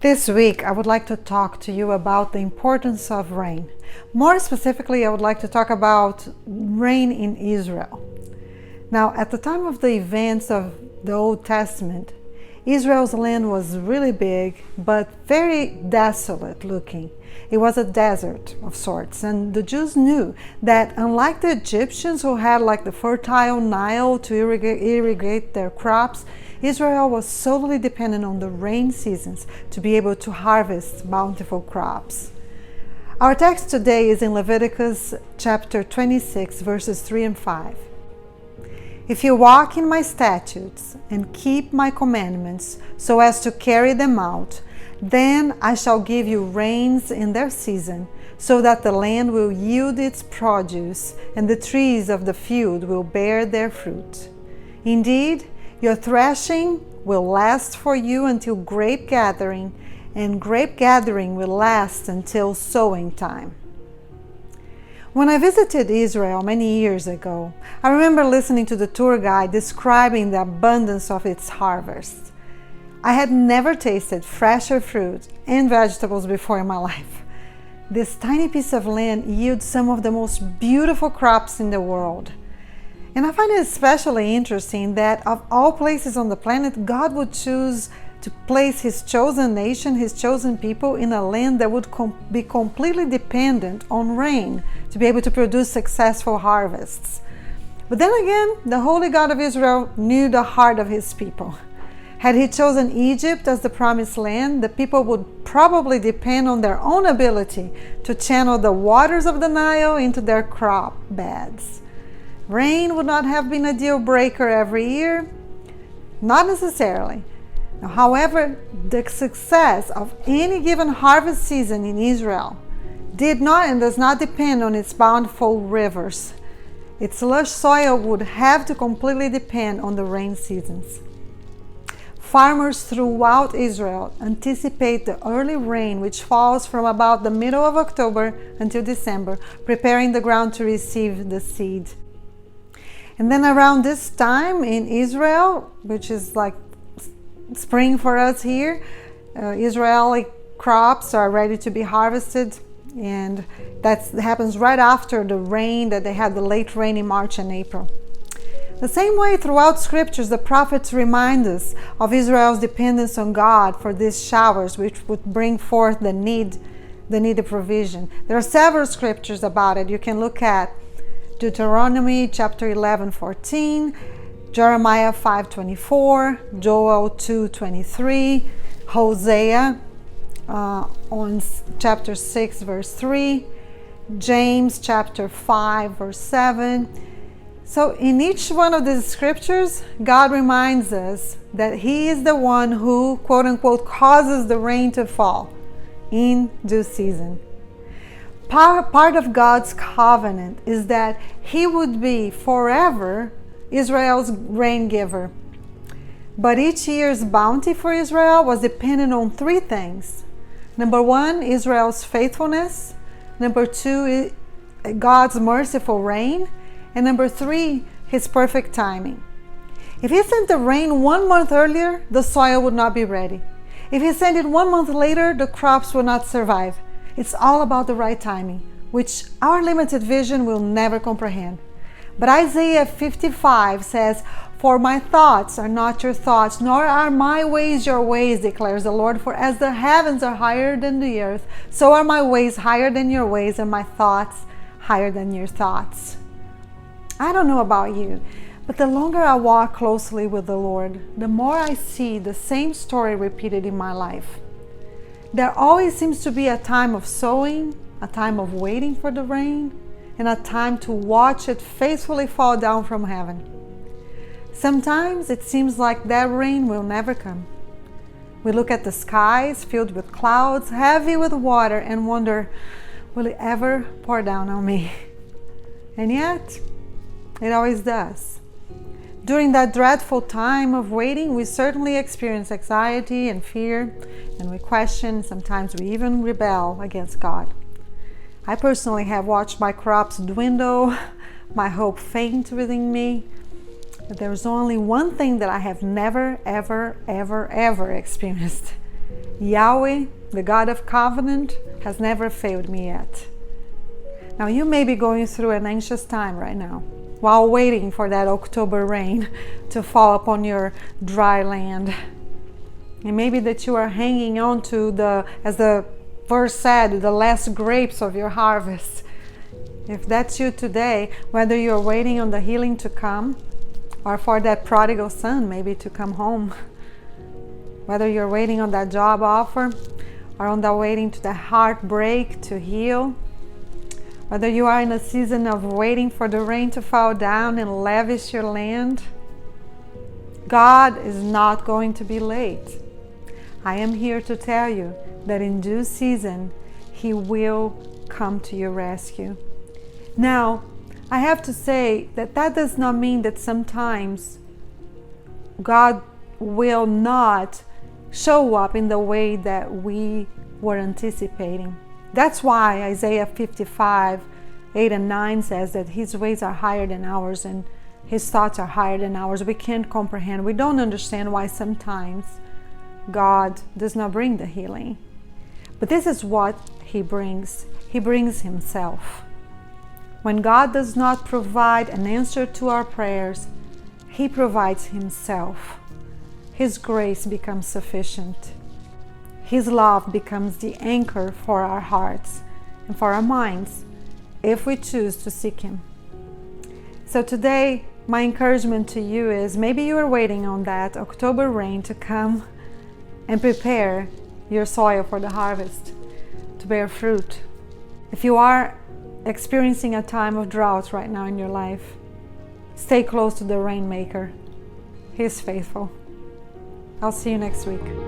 This week, I would like to talk to you about the importance of rain. More specifically, I would like to talk about rain in Israel. Now, at the time of the events of the Old Testament, Israel's land was really big, but very desolate looking. It was a desert of sorts, and the Jews knew that unlike the Egyptians who had like the fertile Nile to irrigate their crops, Israel was solely dependent on the rain seasons to be able to harvest bountiful crops. Our text today is in Leviticus chapter 26, verses 3 and 5. If you walk in my statutes and keep my commandments so as to carry them out, then I shall give you rains in their season, so that the land will yield its produce and the trees of the field will bear their fruit. Indeed, your threshing will last for you until grape gathering, and grape gathering will last until sowing time. When I visited Israel many years ago, I remember listening to the tour guide describing the abundance of its harvest. I had never tasted fresher fruit and vegetables before in my life. This tiny piece of land yields some of the most beautiful crops in the world. And I find it especially interesting that of all places on the planet, God would choose to place His chosen nation, His chosen people in a land that would be completely dependent on rain to be able to produce successful harvests. But then again, the Holy God of Israel knew the heart of His people. Had He chosen Egypt as the promised land, the people would probably depend on their own ability to channel the waters of the Nile into their crop beds. Rain would not have been a deal breaker every year, not necessarily. Now, however, the success of any given harvest season in Israel did not and does not depend on its bountiful rivers. Its lush soil would have to completely depend on the rain seasons. Farmers throughout Israel anticipate the early rain, which falls from about the middle of October until December, preparing the ground to receive the seed. And then around this time in Israel, which is like spring for us here, Israeli crops are ready to be harvested, and that happens right after the rain that they had, the late rain in March and April. The same way throughout scriptures, the prophets remind us of Israel's dependence on God for these showers, which would bring forth the needed provision. There are several scriptures about it. You can look at Deuteronomy chapter 11:14, Jeremiah 5:24, Joel 2:23, Hosea on chapter 6 verse 3, James chapter 5 verse 7. So in each one of these scriptures, God reminds us that He is the one who, quote unquote, causes the rain to fall in due season. Part of God's covenant is that He would be forever Israel's rain giver. But each year's bounty for Israel was dependent on three things. Number one, Israel's faithfulness. Number two, God's merciful rain. And number three, His perfect timing. If He sent the rain 1 month earlier, the soil would not be ready. If He sent it 1 month later, the crops would not survive. It's all about the right timing, which our limited vision will never comprehend. But Isaiah 55 says, "For my thoughts are not your thoughts, nor are my ways your ways, declares the Lord. For as the heavens are higher than the earth, so are my ways higher than your ways, and my thoughts higher than your thoughts." I don't know about you, but the longer I walk closely with the Lord, the more I see the same story repeated in my life. There always seems to be a time of sowing, a time of waiting for the rain, and a time to watch it faithfully fall down from heaven. Sometimes it seems like that rain will never come. We look at the skies filled with clouds, heavy with water, and wonder, will it ever pour down on me? And yet, it always does. During that dreadful time of waiting, we certainly experience anxiety and fear, and we question, sometimes we even rebel against God. I personally have watched my crops dwindle, my hope faint within me, but there's only one thing that I have never, ever experienced, Yahweh, the God of covenant, has never failed me yet. Now you may be going through an anxious time right now while waiting for that October rain to fall upon your dry land. It may be that you are hanging on to as the verse said, the last grapes of your harvest. If that's you today, whether you're waiting on the healing to come or for that prodigal son maybe to come home, whether you're waiting on that job offer or on the waiting to the heartbreak to heal, whether you are in a season of waiting for the rain to fall down and lavish your land, God is not going to be late. I am here to tell you that in due season, He will come to your rescue. Now, I have to say that does not mean that sometimes God will not show up in the way that we were anticipating. That's why Isaiah 55, 8 and 9 says that His ways are higher than ours and His thoughts are higher than ours. We can't comprehend. We don't understand why sometimes God does not bring the healing. But this is what He brings. He brings Himself. When God does not provide an answer to our prayers, He provides Himself. His grace becomes sufficient. His love becomes the anchor for our hearts and for our minds if we choose to seek Him. So today, my encouragement to you is maybe you are waiting on that October rain to come and prepare your soil for the harvest, to bear fruit. If you are experiencing a time of drought right now in your life, stay close to the Rainmaker. He is faithful. I'll see you next week.